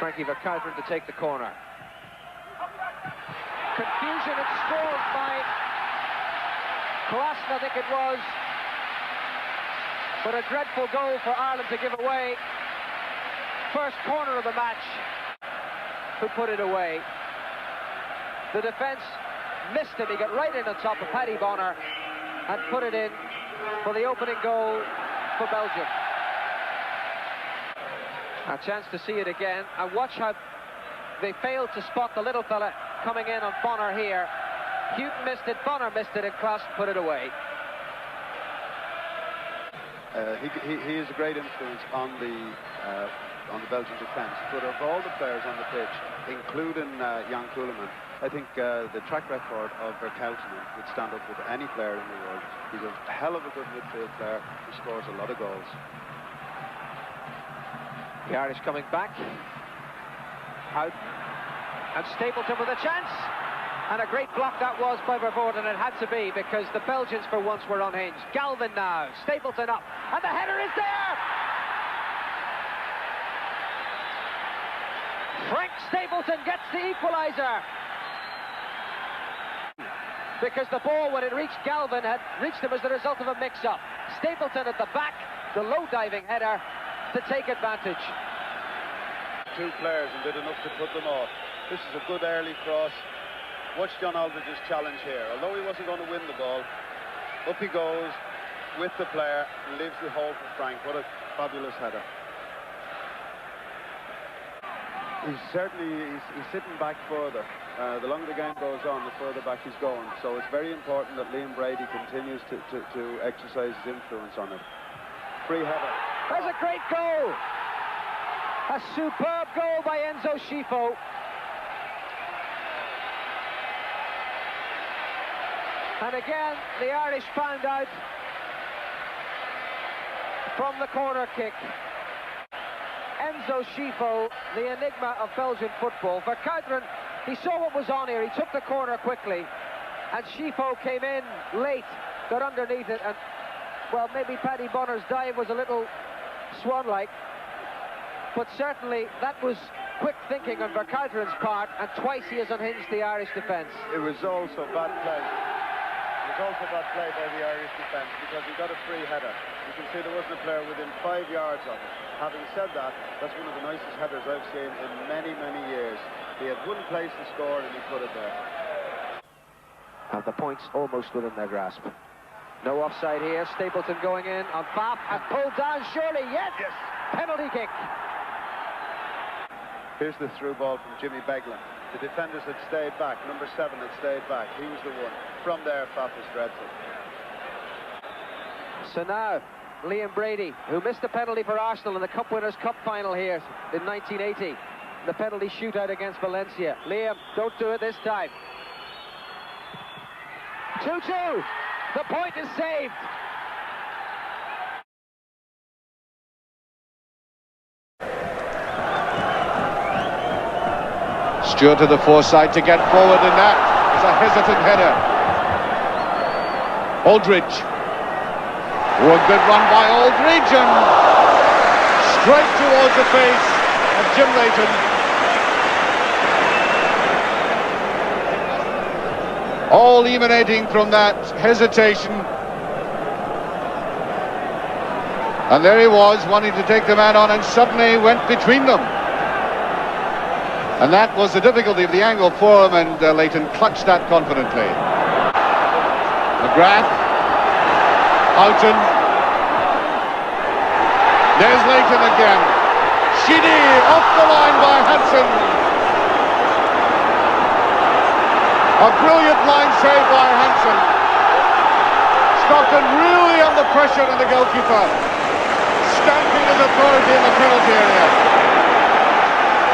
Frankie Verkuijten to take the corner. Confusion installed by Klassen, I think it was. But a dreadful goal for Ireland to give away. First corner of the match. Who put it away? The defence missed him. He got right in on top of Paddy Bonner and put it in for the opening goal for Belgium. A chance to see it again, and watch how they failed to spot the little fella coming in on Bonner here. Houghton missed it, Bonner missed it, and Klassen put it away. He is a great influence on the Belgian defence, but of all the players on the pitch, including Jan Koeleman, I think the track record of Verkuijten would stand up with any player in the world. He's a hell of a good midfield player who scores a lot of goals. The Irish coming back. Out. And Stapleton with a chance. And a great block that was by Vervoort, and it had to be because the Belgians for once were unhinged. Galvin now. Stapleton up. And the header is there! Frank Stapleton gets the equaliser. Because the ball, when it reached Galvin, had reached him as the result of a mix-up. Stapleton at the back, the low-diving header to take advantage. Two players and did enough to put them off. This is a good early cross. Watch John Aldridge's challenge here. Although he wasn't going to win the ball, up he goes with the player and leaves the hole for Frank. What a fabulous header. He's sitting back further. The longer the game goes on, the further back he's going. So it's very important that Liam Brady continues to exercise his influence on it. Free header. There's a great goal. A superb goal by Enzo Scifo. And again, the Irish found out from the corner kick. Enzo Scifo, the enigma of Belgian football. Verkuijten, he saw what was on here. He took the corner quickly. And Scifo came in late, got underneath it, and well, maybe Paddy Bonner's dive was a little swan-like, but certainly that was quick thinking on Verkuijten's part, and twice he has unhinged the Irish defence. It was also bad play. It was also bad play by the Irish defence because he got a free header. You can see there wasn't a player within 5 yards of it. Having said that, that's one of the nicest headers I've seen in many, many years. He had one place to score and he put it there. And the points almost within their grasp. No offside here. Stapleton going in on Faf and pulled down surely. Yes! Penalty kick. Here's the through ball from Jimmy Beglin. The defenders had stayed back. Number 7 had stayed back. He was the one. From there, Faf was dreadful. So now, Liam Brady, who missed the penalty for Arsenal in the Cup Winners' Cup final here in 1980. The penalty shootout against Valencia. Liam, don't do it this time. 2-2. The point is saved. Stewart to the foresight to get forward, and that is a hesitant header. Aldridge. Oh, a good run by Aldridge, and straight towards the face of Jim Leighton. All emanating from that hesitation. And there he was, wanting to take the man on, and suddenly went between them. And that was the difficulty of the angle for him, and Leighton clutched that confidently. McGrath. Houghton. There's Leighton again. Sheedy off the line by Hansen. A brilliant line save by Hansen. Stockton really under pressure on the goalkeeper. Stamping his authority in the penalty area.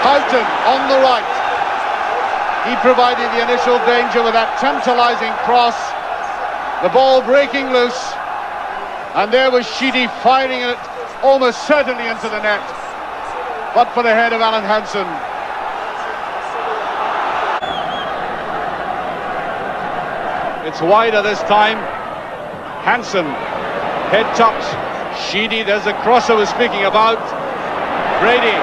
Houghton on the right. He provided the initial danger with that tantalising cross. The ball breaking loose. And there was Sheedy firing it almost certainly into the net. But for the head of Alan Hansen. It's wider this time. Hansen, head touch. Sheedy, there's the cross I was speaking about. Brady.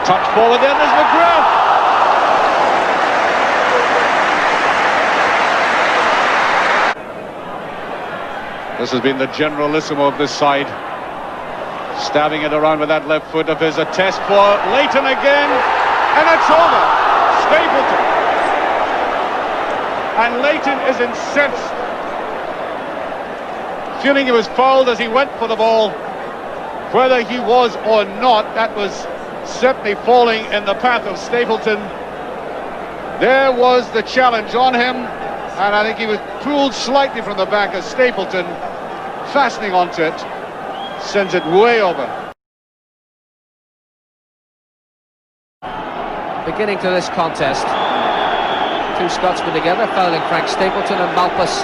Touch forward there, there's McGrath. This has been the generalissimo of this side. Stabbing it around with that left foot of his. A test for Leighton again. And it's over. Stapleton. And Leighton is incensed. Feeling he was fouled as he went for the ball. Whether he was or not, that was certainly falling in the path of Stapleton. There was the challenge on him. And I think he was pulled slightly from the back as Stapleton, fastening onto it, sends it way over. Beginning to this contest, two Scotsmen together, fouling Frank Stapleton and Malpas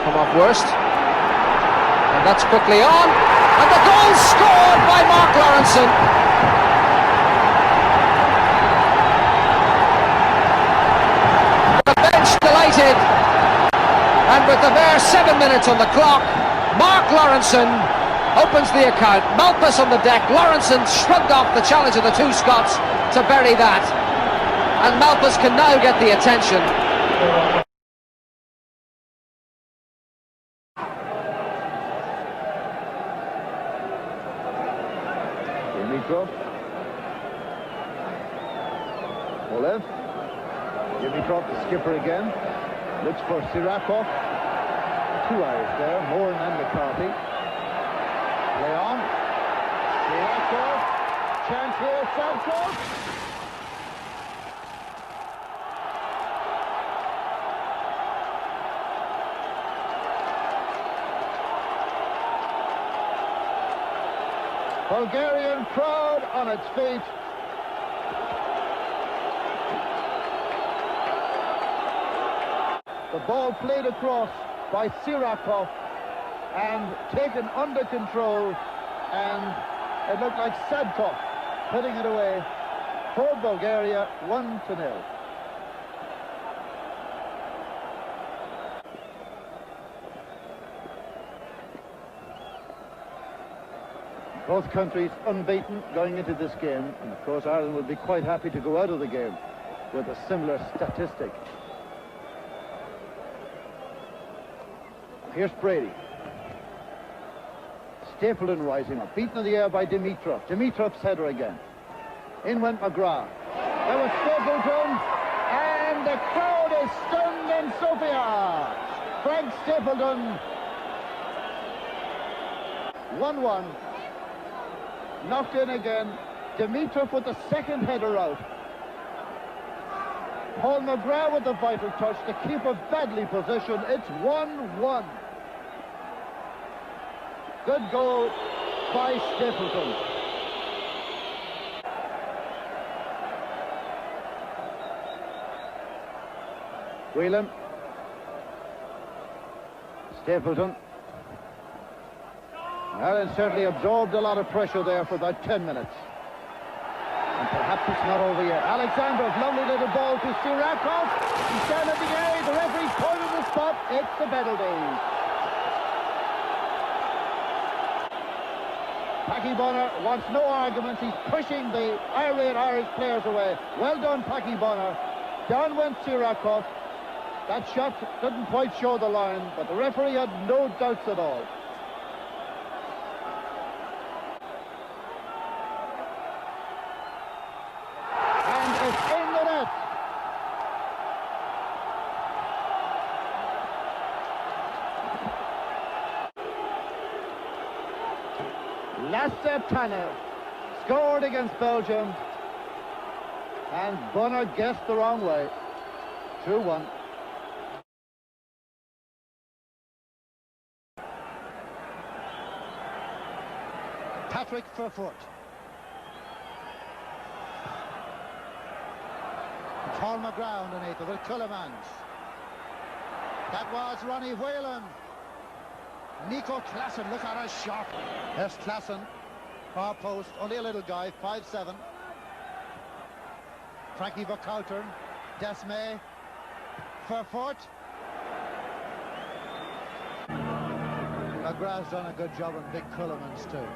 come off worst. And that's quickly on, and the goal scored by Mark Lawrenson. Delighted, and with the bare 7 minutes on the clock, Mark Lawrenson opens the account. Malpas on the deck. Lawrenson shrugged off the challenge of the two Scots to bury that, and Malpas can now get the attention. Dimitrov. Olev. Dimitrov, the skipper again, looks for Sirakov. Two Irish there, Moran and McCarthy. Play on. Sirakov. Chance here, Santos. Bulgarian crowd on its feet. The ball played across by Sirakov and taken under control, and it looked like Sadkov putting it away for Bulgaria, 1-0. Both countries unbeaten going into this game, and of course Ireland will be quite happy to go out of the game with a similar statistic. Here's Brady. Stapleton rising up, beaten in the air by Dimitrov. Dimitrov's header again. In went McGrath. There was Stapleton, and the crowd is stunned in Sofia. Frank Stapleton. 1-1. Knocked in again. Dimitrov with the second header out. Paul McGrath with the vital touch. The keeper badly positioned. It's 1-1. Good goal by Stapleton. Whelan. Stapleton. Ireland certainly absorbed a lot of pressure there for about 10 minutes. And perhaps it's not over yet. Alexandrov, lovely little ball to Sirakov. He's down at the area. The referee's pointed the spot. It's the penalty. Packy Bonner wants no arguments. He's pushing the irate Irish players away. Well done, Packy Bonner. Down went Sirakov. That shot didn't quite show the line, but the referee had no doubts at all. And it's in the net. Lasse Tanner scored against Belgium, and Bonner guessed the wrong way. 2-1. Patrick Furfort. Paul McGrath underneath it with Cullimans. That was Ronnie Whelan. Nico Klassen, look at his shot. There's Klassen, far post, only a little guy, 5'7". Frankie Vercoutern, Desmay, Furfort. McGrath's done a good job on big Cullimans too.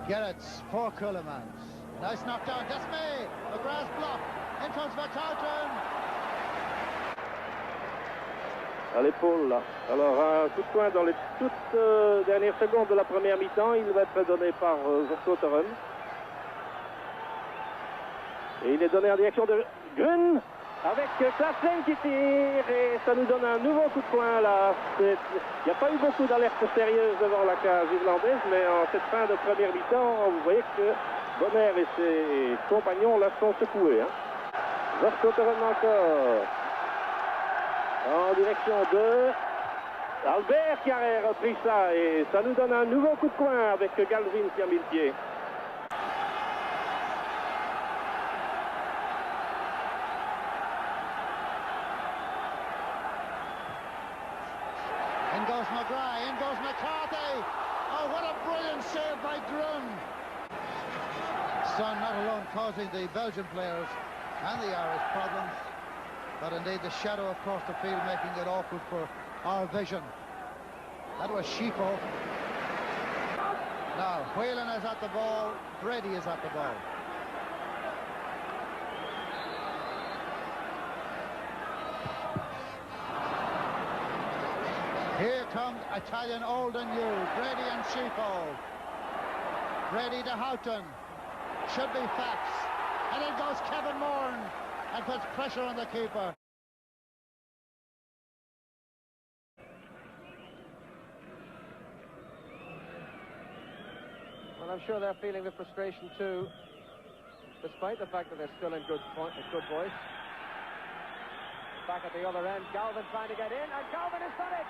Gerrits for Cullimans. Nice knockdown. Desmay. McGrath's block. In comes McCartan. À l'épaule là. Alors un coup de poing dans les toutes dernières secondes de la première mi-temps. Il va être donné par Verkotteren. Et il est donné en direction de Grun avec Klassen qui tire et ça nous donne un nouveau coup de poing là. Il n'y a pas eu beaucoup d'alertes sérieuses devant la cage irlandaise, mais en cette fin de première mi-temps, vous voyez que Bonner et ses compagnons là sont secoués. Verkotteren encore. En direction de Albert qui a repris ça et ça nous donne un nouveau coup de poing avec Galvin qui a mis le pied. In goes McGrath, in goes McCarthy. Oh, what a brilliant save by Grun. Son not alone causing the Belgian players and the Irish problems, but indeed the shadow across the field making it awkward for our vision. That was Schifo. Now, Whelan is at the ball, Brady is at the ball. Here comes Italian old and new, Brady and Schifo. Brady to Houghton. Should be Fax. And in goes Kevin Moran and puts pressure on the keeper. Well, I'm sure they're feeling the frustration too, despite the fact that they're still in good voice. Back at the other end, Galvin trying to get in, and Galvin has done it!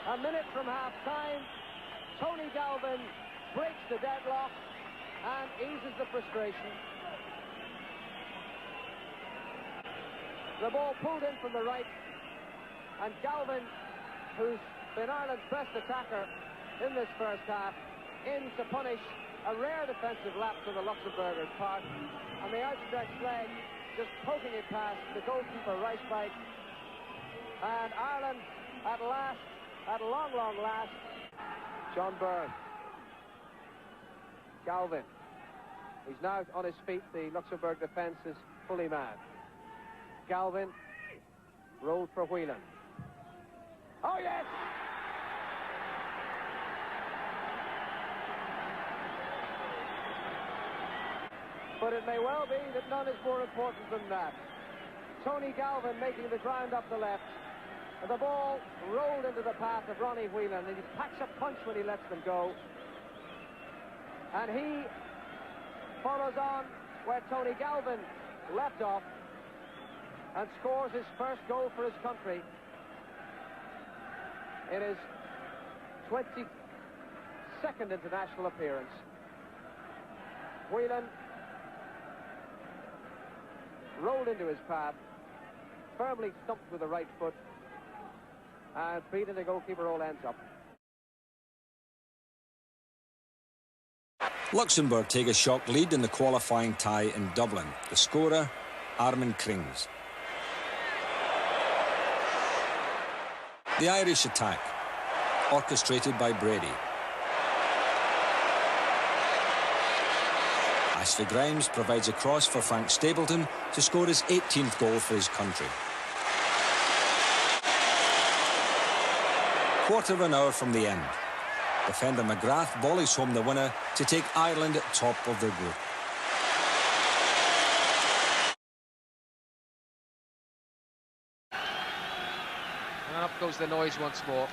A minute from half-time, Tony Galvin breaks the deadlock and eases the frustration. The ball pulled in from the right, and Galvin, who's been Ireland's best attacker in this first half, in to punish a rare defensive lapse on the Luxembourgers' part, and the outstretched leg just poking it past the goalkeeper Reichbeit. And Ireland at last, at long last, John Byrne. Galvin. He's now on his feet. The Luxembourg defence is fully manned. Galvin rolled for Whelan. Oh yes! But it may well be that none is more important than that. Tony Galvin making the ground up the left. And the ball rolled into the path of Ronnie Whelan, and he packs a punch when he lets them go. And he follows on where Tony Galvin left off and scores his first goal for his country in his 22nd international appearance. Whelan rolled into his path, firmly stumped with the right foot, and beating the goalkeeper all ends up. Luxembourg take a shock lead in the qualifying tie in Dublin. The scorer, Armin Krings. The Irish attack, orchestrated by Brady. Ashley Grimes provides a cross for Frank Stapleton to score his 18th goal for his country. Quarter of an hour from the end. Defender McGrath volleys home the winner to take Ireland at top of their group. And up goes the noise once more.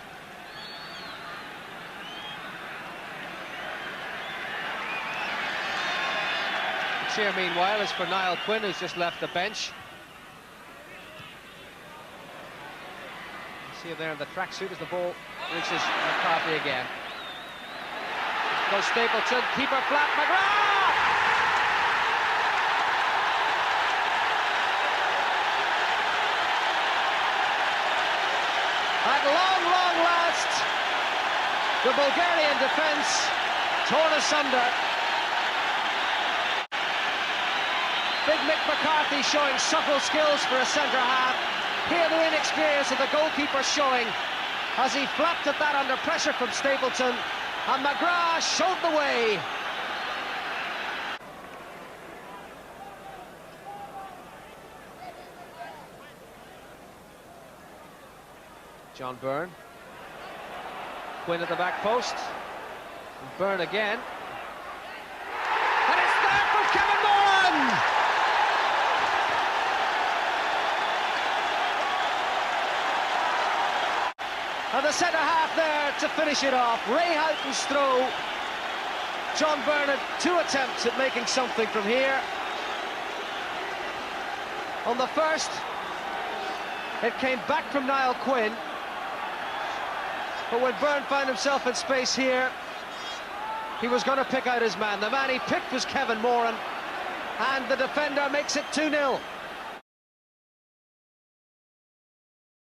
The cheer, meanwhile, is for Niall Quinn, who's just left the bench. See him there in the tracksuit as the ball reaches McCarthy again. Goes Stapleton, keeper flat, McGrath! At long last, the Bulgarian defence torn asunder. Big Mick McCarthy showing subtle skills for a centre-half. Here the inexperience of the goalkeeper showing as he flapped at that under pressure from Stapleton And McGrath showed the way. John Byrne. Quinn at the back post. And Byrne again. And it's there for Kevin Moran! And the centre-half there to finish it off. Ray Houghton's throw. John Byrne had 2 attempts at making something from here. On the first, it came back from Niall Quinn. But when Byrne found himself in space here, he was going to pick out his man. The man he picked was Kevin Moran, and the defender makes it 2-0.